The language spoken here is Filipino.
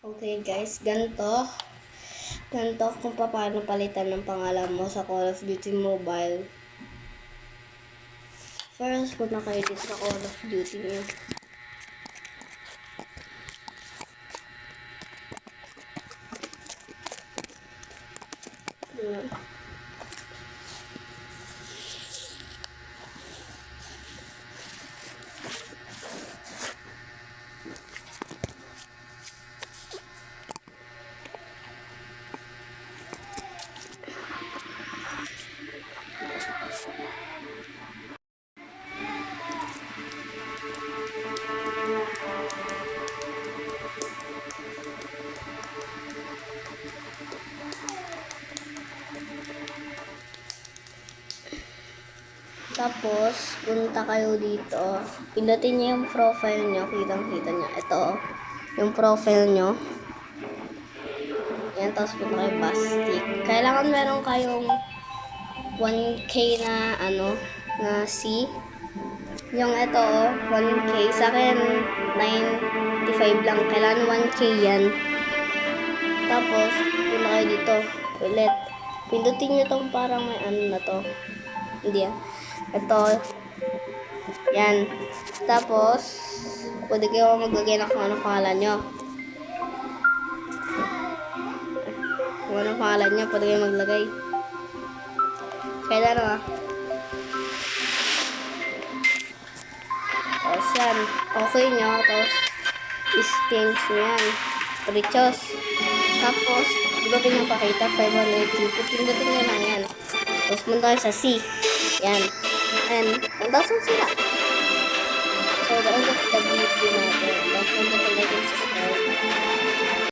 Okay guys, ganito kung paano palitan ng pangalan mo sa Call of Duty Mobile. First, punta kayo dito sa Call of Duty nyo. Ayan. Tapos, punta kayo dito. Pindutin niyo yung profile nyo. Kitang-kita nyo. Ito, yung profile nyo. Yan, tapos punta kayo Bastic. Kailangan meron kayong 1K na, na C. Yung ito, 1K. Sa akin, 95 lang. Kailangan 1K yan. Tapos, punta kayo dito. Ulit. Pindutin nyo itong parang may na to. Hindi yan. Ito. Yan. Tapos, pwede kayo maglagay ng kung anong pangalan nyo. Kung anong pangalan nyo, pwede kayo maglagay. Kaya na Tapos yan. Okay nyo. Tapos, stinks nyo yan. Richos. Tapos, pindutin nyo pakita. 500. Pindutin nyo lang yan. Tapos, punta kayo sa C. Yan. And, 1,000 sila. So, the end of the video natin. Don't forget to like and subscribe.